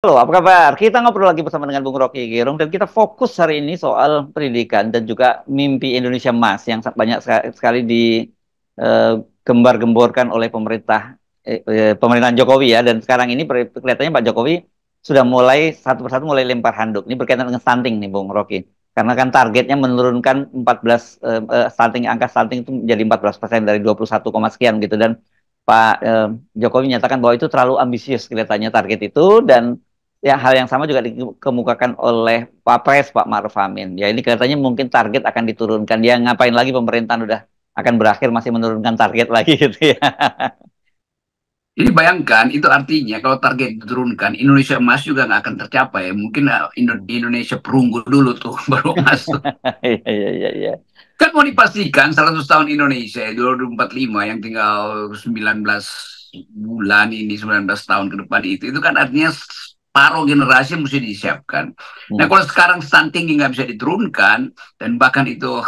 Halo, apa kabar? Kita ngobrol lagi bersama dengan Bung Rocky Gerung dan kita fokus hari ini soal pendidikan dan juga mimpi Indonesia Emas yang banyak sekali digembar-gemborkan oleh pemerintahan Jokowi ya. Dan sekarang ini kelihatannya Pak Jokowi sudah mulai satu persatu mulai lempar handuk. Ini berkaitan dengan stunting nih Bung Rocky. Karena kan targetnya menurunkan 14 angka stunting itu menjadi 14% dari 21, sekian gitu dan Jokowi menyatakan bahwa itu terlalu ambisius kelihatannya target itu dan ya, hal yang sama juga dikemukakan oleh Pak Pres, Pak Ma'ruf Amin. Ya, ini kelihatannya mungkin target akan diturunkan. Dia ngapain lagi pemerintahan udah akan berakhir masih menurunkan target lagi gitu ya. Jadi bayangkan itu artinya kalau target diturunkan Indonesia emas juga nggak akan tercapai. Mungkin Indonesia perunggu dulu tuh baru emas tuh. Iya, iya, iya, iya. Kan mau dipastikan 100 tahun Indonesia 2045 yang tinggal 19 bulan ini 19 tahun ke depan itu kan artinya separuh generasi mesti disiapkan. Nah Hmm, kalau sekarang stunting nggak bisa diturunkan dan bahkan itu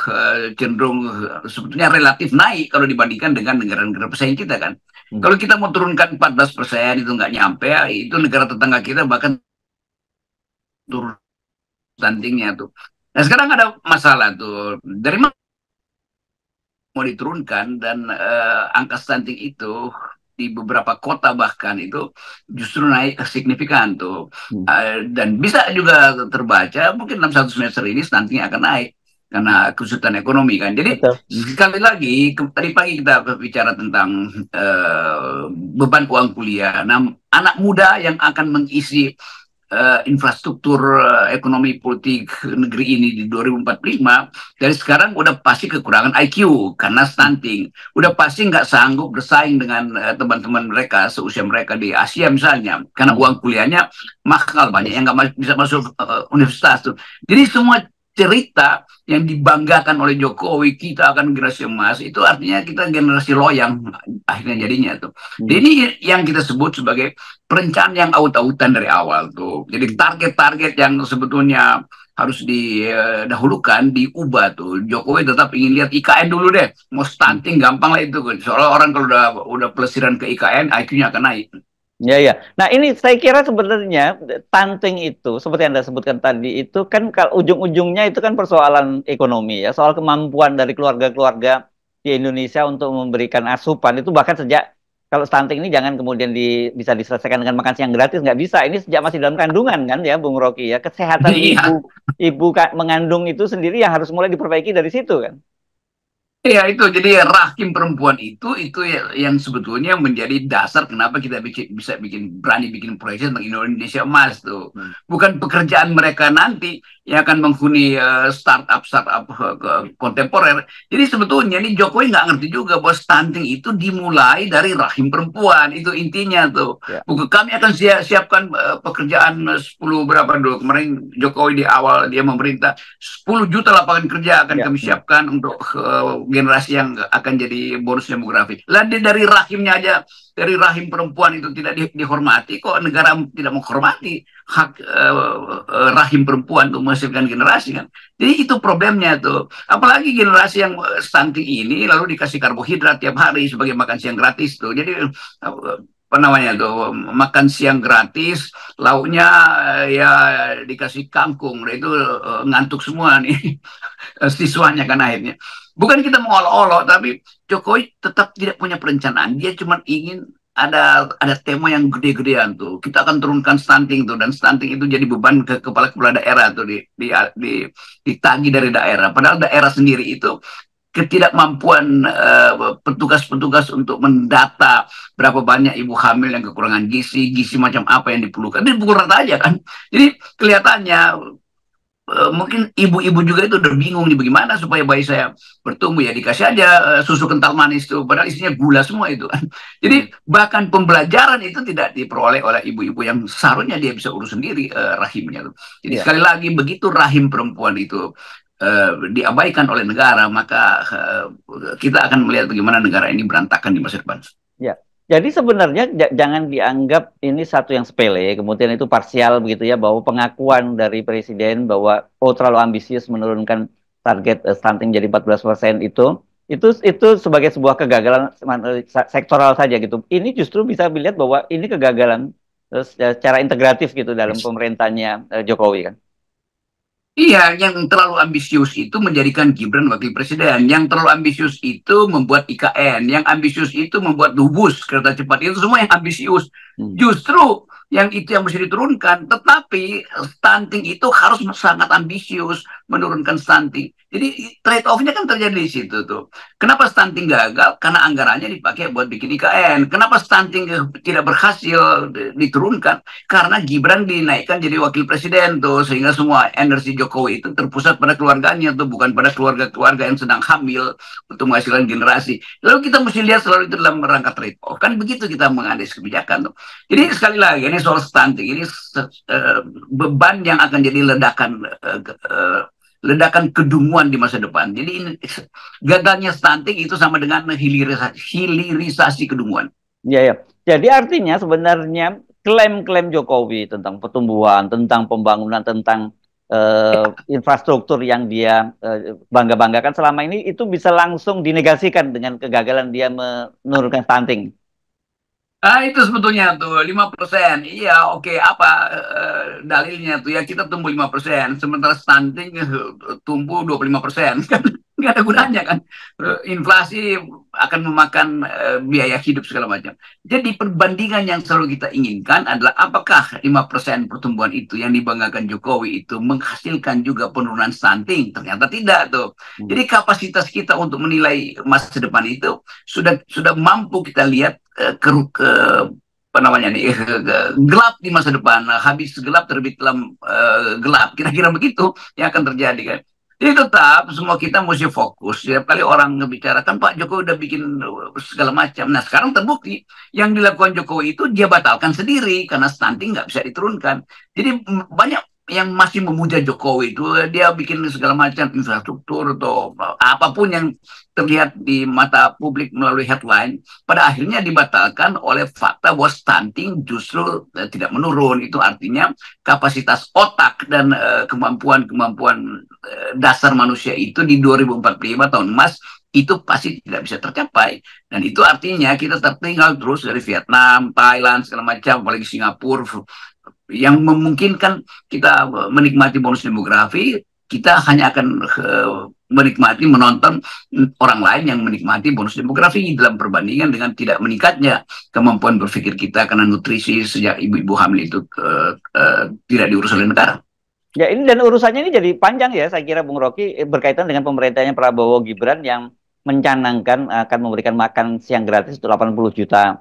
cenderung sebetulnya relatif naik kalau dibandingkan dengan negara-negara pesaing kita kan. hmm. Kalau kita mau turunkan 14% itu nggak nyampe, ya, itu negara tetangga kita bahkan turun stuntingnya tuh. Nah sekarang ada masalah tuh. Dari mana mau diturunkan dan angka stunting itu di beberapa kota bahkan itu justru naik signifikan tuh. Hmm. Dan bisa juga terbaca mungkin dalam satu semester ini stuntingnya akan naik karena kesulitan ekonomi kan. Jadi Betul. Hmm. sekali lagi tadi pagi kita berbicara tentang beban uang kuliah. Nah, anak muda yang akan mengisi infrastruktur ekonomi politik negeri ini di 2045 dari sekarang udah pasti kekurangan IQ karena stunting, udah pasti nggak sanggup bersaing dengan teman-teman mereka seusia mereka di Asia misalnya karena Hmm. uang kuliahnya mahal, banyak yang nggak bisa masuk universitas tuh. Jadi semua cerita yang dibanggakan oleh Jokowi kita akan generasi emas itu artinya kita generasi loyang akhirnya jadinya tuh. Jadi Hmm. ini yang kita sebut sebagai perencanaan yang aut-autan dari awal tuh. Jadi target-target yang sebetulnya harus didahulukan diubah tuh. Jokowi tetap ingin lihat IKN dulu deh. Mau Hmm. stunting gampang lah itu. Soalnya orang kalau udah pelesiran ke IKN, IQ-nya akan naik. Ya, ya. Nah, ini saya kira sebenarnya stunting itu, seperti Anda sebutkan tadi, itu kan kalau ujung-ujungnya itu kan persoalan ekonomi ya, soal kemampuan dari keluarga-keluarga di Indonesia untuk memberikan asupan itu bahkan sejak kalau stunting ini jangan kemudian bisa diselesaikan dengan makan siang gratis, nggak bisa. Ini sejak masih dalam kandungan kan ya, Bung Rocky ya. Kesehatan Iya. mengandung itu sendiri yang harus mulai diperbaiki dari situ kan. Iya itu jadi rahim perempuan itu yang sebetulnya menjadi dasar kenapa kita bisa berani bikin proyek tentang Indonesia Emas tuh. Hmm. Bukan pekerjaan mereka nanti yang akan menghuni startup kontemporer. Jadi sebetulnya ini Jokowi nggak ngerti juga bahwa stunting itu dimulai dari rahim perempuan, itu intinya tuh. Ya, Bukan kami akan siapkan pekerjaan 10 berapa dulu kemarin Jokowi di awal dia memerintah 10 juta lapangan kerja akan ya. kami Hmm. siapkan untuk generasi yang akan jadi bonus demografi. Lah dari rahimnya aja, dari rahim perempuan itu tidak dihormati, kok negara tidak menghormati hak rahim perempuan untuk menghasilkan generasi kan. Jadi itu problemnya tuh. Apalagi generasi yang stunting ini lalu dikasih karbohidrat tiap hari sebagai makan siang gratis tuh. Jadi apa namanya tuh makan siang gratis lauknya ya dikasih kangkung. Nah, itu ngantuk semua nih siswanya kan akhirnya. Bukan kita mengolok-olok, tapi Jokowi tetap tidak punya perencanaan. Dia cuma ingin ada tema yang gede-gedean tuh. Kita akan turunkan stunting tuh dan stunting itu jadi beban ke kepala-kepala daerah tuh ditagi dari daerah. Padahal daerah sendiri itu ketidakmampuan petugas-petugas untuk mendata berapa banyak ibu hamil yang kekurangan gizi macam apa yang diperlukan. Ini pukul rata aja kan. Jadi kelihatannya mungkin ibu-ibu juga itu udah bingung nih bagaimana supaya bayi saya bertumbuh, ya dikasih aja susu kental manis tuh padahal isinya gula semua itu kan. Hmm. Jadi bahkan pembelajaran itu tidak diperoleh oleh ibu-ibu yang seharusnya dia bisa urus sendiri rahimnya tuh. Jadi Ya. sekali lagi begitu rahim perempuan itu diabaikan oleh negara maka kita akan melihat bagaimana negara ini berantakan di masa depan. Ya, jadi sebenarnya jangan dianggap ini satu yang sepele, kemudian itu parsial begitu ya, bahwa pengakuan dari Presiden bahwa oh terlalu ambisius menurunkan target stunting jadi 14% itu sebagai sebuah kegagalan sektoral saja gitu. Ini justru bisa dilihat bahwa ini kegagalan secara integratif gitu dalam pemerintahnya Jokowi kan. Iya, yang terlalu ambisius itu menjadikan Gibran wakil presiden. Yang terlalu ambisius itu membuat IKN. Yang ambisius itu membuat Dubus, kereta cepat. Itu semua yang ambisius. Hmm. Justru yang itu yang mesti diturunkan. Tetapi stunting itu harus sangat ambisius menurunkan stunting. Jadi trade off-nya kan terjadi di situ tuh. Kenapa stunting gagal? Karena anggarannya dipakai buat bikin IKN. Kenapa stunting tidak berhasil diturunkan? Karena Gibran dinaikkan jadi wakil presiden tuh, sehingga semua energi Jokowi itu terpusat pada keluarganya tuh, bukan pada keluarga-keluarga yang sedang hamil untuk menghasilkan generasi. Lalu kita mesti lihat selalu itu dalam rangka trade off, kan begitu kita menganalisis kebijakan tuh. Jadi sekali lagi ini soal stunting ini beban yang akan jadi ledakan kedunguan di masa depan. Jadi ini, gagalnya stunting itu sama dengan hilirisasi kedunguan. Ya, ya. Jadi artinya sebenarnya klaim-klaim Jokowi tentang pertumbuhan, tentang pembangunan, tentang infrastruktur yang dia bangga-banggakan selama ini itu bisa langsung dinegasikan dengan kegagalan dia menurunkan stunting. Itu sebetulnya tuh 5%. Iya, oke. Apa dalilnya tuh ya kita tumbuh 5%, sementara stunting tumbuh 25%. Kan nggak ada Ya, gunanya kan. Inflasi akan memakan biaya hidup segala macam. Jadi perbandingan yang selalu kita inginkan adalah apakah 5% pertumbuhan itu yang dibanggakan Jokowi itu menghasilkan juga penurunan stunting? Ternyata tidak tuh. hmm. Jadi kapasitas kita untuk menilai masa depan itu sudah mampu kita lihat ke apa namanya nih gelap di masa depan, habis gelap terbit dalam gelap, kira-kira begitu yang akan terjadi kan. Jadi tetap semua kita mesti fokus. Setiap kali orang ngebicarakan Pak Jokowi udah bikin segala macam. Nah sekarang terbukti yang dilakukan Jokowi itu dia batalkan sendiri karena stunting nggak bisa diturunkan. Jadi banyak yang masih memuja Jokowi itu dia bikin segala macam infrastruktur atau apapun yang terlihat di mata publik melalui headline, pada akhirnya dibatalkan oleh fakta bahwa stunting justru tidak menurun. Itu artinya kapasitas otak dan kemampuan-kemampuan dasar manusia itu di 2045 tahun emas itu pasti tidak bisa tercapai. Dan itu artinya kita tertinggal terus dari Vietnam, Thailand, segala macam, apalagi Singapura, yang memungkinkan kita menikmati bonus demografi. Kita hanya akan menikmati, menonton orang lain yang menikmati bonus demografi dalam perbandingan dengan tidak meningkatnya kemampuan berpikir kita karena nutrisi sejak ibu-ibu hamil itu tidak diurus oleh negara. Ya ini dan urusannya ini jadi panjang ya saya kira Bung Rocky berkaitan dengan pemerintahnya Prabowo Gibran yang mencanangkan akan memberikan makan siang gratis untuk 80 juta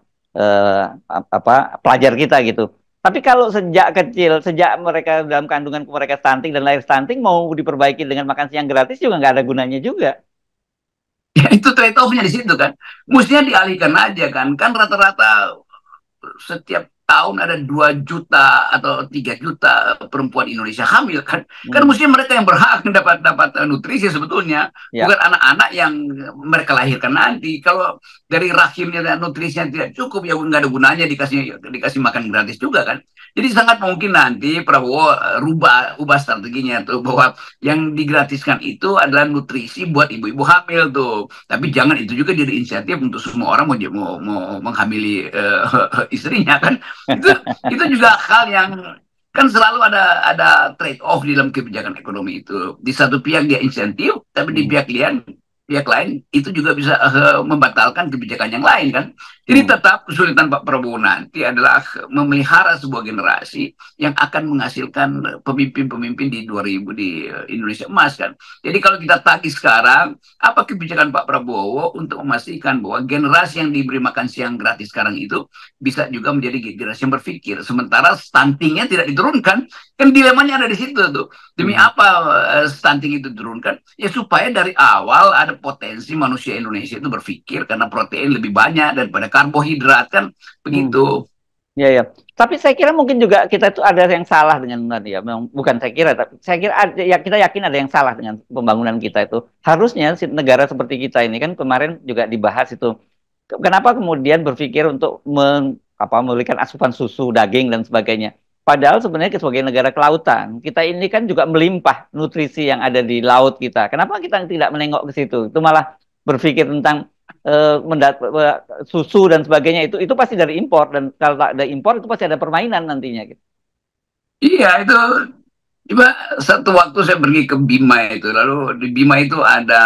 pelajar kita gitu. Tapi kalau sejak kecil, sejak mereka dalam kandungan mereka stunting dan lahir stunting mau diperbaiki dengan makan siang gratis juga nggak ada gunanya juga. Ya, itu trade off-nya di situ kan. Mestinya dialihkan aja kan. Kan rata-rata setiap tahun ada 2 juta atau 3 juta perempuan Indonesia hamil kan. Kan Hmm. mestinya mereka yang berhak dapat nutrisi sebetulnya, Ya. bukan anak-anak yang mereka lahirkan nanti. Kalau dari rahimnya dan nutrisinya tidak cukup ya nggak ada gunanya dikasih makan gratis juga kan. Jadi sangat mungkin nanti Prabowo ubah strateginya tuh bahwa yang digratiskan itu adalah nutrisi buat ibu-ibu hamil tuh. Tapi jangan itu juga jadi inisiatif untuk semua orang mau menghamili istrinya kan. Itu juga hal yang kan selalu ada trade off di dalam kebijakan ekonomi itu. Di satu pihak dia insentif, tapi di Hmm. pihak lain itu juga bisa membatalkan kebijakan yang lain kan. Jadi Hmm. tetap kesulitan Pak Prabowo nanti adalah memelihara sebuah generasi yang akan menghasilkan pemimpin-pemimpin di 2000 di Indonesia emas kan. Jadi kalau kita tagih sekarang, apa kebijakan Pak Prabowo untuk memastikan bahwa generasi yang diberi makan siang gratis sekarang itu bisa juga menjadi generasi yang berpikir. Sementara stuntingnya tidak diturunkan, kan dilemanya ada di situ tuh. Demi Hmm. apa stunting itu diturunkan? Ya supaya dari awal ada potensi manusia Indonesia itu berpikir karena protein lebih banyak daripada karbohidrat kan Hmm. begitu. Ya, ya. Tapi saya kira mungkin juga kita itu ada yang salah dengan tadi ya. Memang bukan saya kira, tapi saya kira ada, ya kita yakin ada yang salah dengan pembangunan kita itu. Harusnya negara seperti kita ini kan kemarin juga dibahas itu. Kenapa kemudian berpikir untuk memberikan asupan susu, daging dan sebagainya. Padahal sebenarnya sebagai negara kelautan, kita ini kan juga melimpah nutrisi yang ada di laut kita. Kenapa kita tidak menengok ke situ? Itu malah berpikir tentang susu dan sebagainya itu pasti dari impor, dan kalau tak ada impor itu pasti ada permainan nantinya gitu. Iya, itu coba satu waktu saya pergi ke Bima itu, lalu di Bima itu ada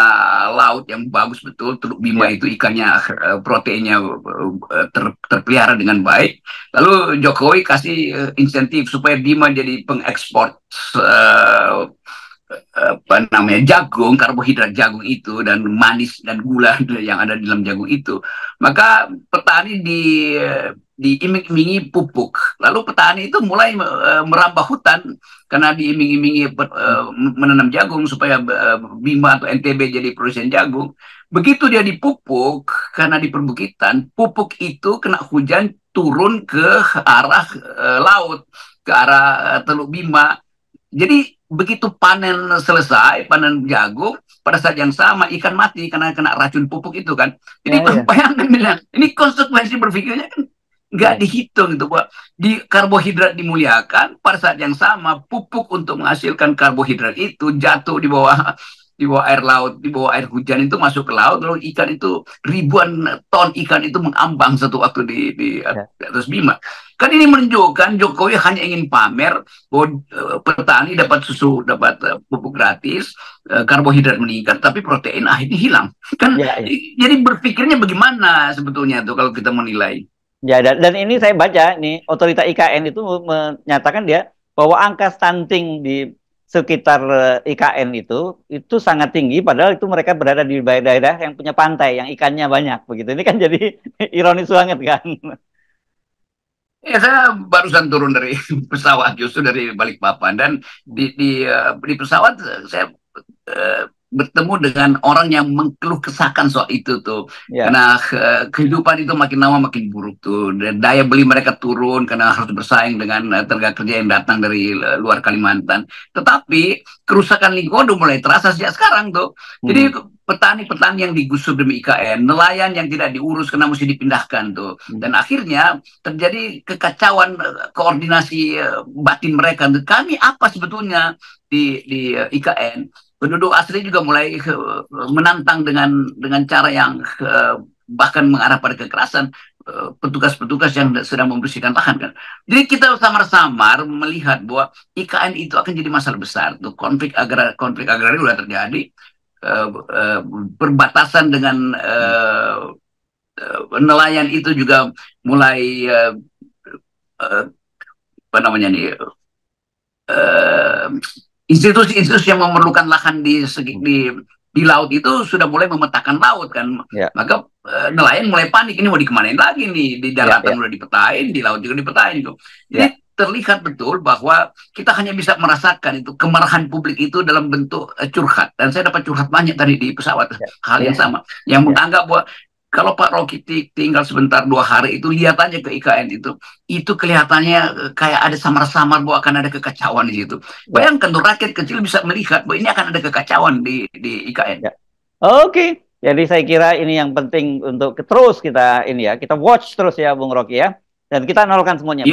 laut yang bagus betul. Teluk Bima Ya. itu ikannya proteinnya terpelihara dengan baik. Lalu Jokowi kasih insentif supaya Bima jadi pengekspor eh, apa namanya jagung, karbohidrat jagung itu dan manis dan gula yang ada di dalam jagung itu. Maka petani diiming-imingi pupuk. Lalu petani itu mulai merambah hutan karena diiming-imingi menanam jagung supaya Bima atau NTB jadi produsen jagung. Begitu dia dipupuk karena di perbukitan, pupuk itu kena hujan turun ke arah laut, ke arah Teluk Bima. Jadi begitu panen selesai, panen jagung, pada saat yang sama ikan mati karena kena racun pupuk itu kan. Jadi Ya, ya. bayangkan bilang, ini konsekuensi berpikirnya kan nggak Ya. dihitung gitu, Pak. Di karbohidrat dimuliakan, pada saat yang sama pupuk untuk menghasilkan karbohidrat itu jatuh di bawah air laut, di bawah air hujan itu masuk ke laut, lalu ikan itu ribuan ton ikan itu mengambang satu waktu Ya. di atas Bima. Kan ini menunjukkan Jokowi hanya ingin pamer bahwa petani dapat susu, dapat pupuk gratis, karbohidrat meningkat, tapi protein akhirnya hilang. Kan Ya, ya. jadi berpikirnya bagaimana sebetulnya tuh kalau kita menilai? Ya, dan ini saya baca nih, otorita IKN itu menyatakan dia bahwa angka stunting di sekitar IKN itu sangat tinggi, padahal itu mereka berada di daerah yang punya pantai yang ikannya banyak begitu. Ini kan jadi ironis banget kan. Ya, saya barusan turun dari pesawat justru dari Balikpapan dan di pesawat saya bertemu dengan orang yang mengeluh kesahkan soal itu tuh, Ya, karena kehidupan itu makin lama makin buruk tuh, dan daya beli mereka turun karena harus bersaing dengan tenaga kerja yang datang dari luar Kalimantan. Tetapi kerusakan lingkungan udah mulai terasa sejak sekarang tuh. Jadi hmm. petani-petani yang digusur demi IKN, nelayan yang tidak diurus karena mesti dipindahkan tuh, Hmm. dan akhirnya terjadi kekacauan koordinasi batin mereka. Kami apa sebetulnya di IKN? Penduduk asli juga mulai menantang dengan cara yang bahkan mengarah pada kekerasan petugas-petugas yang sedang membersihkan lahan kan. Jadi kita samar-samar melihat bahwa IKN itu akan jadi masalah besar. Tuh konflik agraria sudah terjadi, uh, uh, perbatasan dengan Hmm. nelayan itu juga mulai uh, apa namanya nih, institusi-institusi yang memerlukan lahan Hmm. di laut itu sudah mulai memetakan laut kan. Ya, Maka nelayan mulai panik, ini mau dikemanain lagi nih, di ya, ya, daratan udah dipetain, di laut juga dipetain tuh. Jadi ya, terlihat betul bahwa kita hanya bisa merasakan itu kemarahan publik itu dalam bentuk curhat, dan saya dapat curhat banyak tadi di pesawat ya, hal yang ya, sama, yang ya, menganggap bahwa kalau Pak Rocky tinggal sebentar 2 hari itu lihat aja ke IKN itu kelihatannya kayak ada samar-samar bahwa akan ada kekacauan di situ. ya, Bayangkan tuh rakyat kecil bisa melihat bahwa ini akan ada kekacauan di IKN. ya. Oke, jadi saya kira ini yang penting untuk terus kita ini ya, kita watch terus ya Bung Rocky ya, dan kita nolkan semuanya.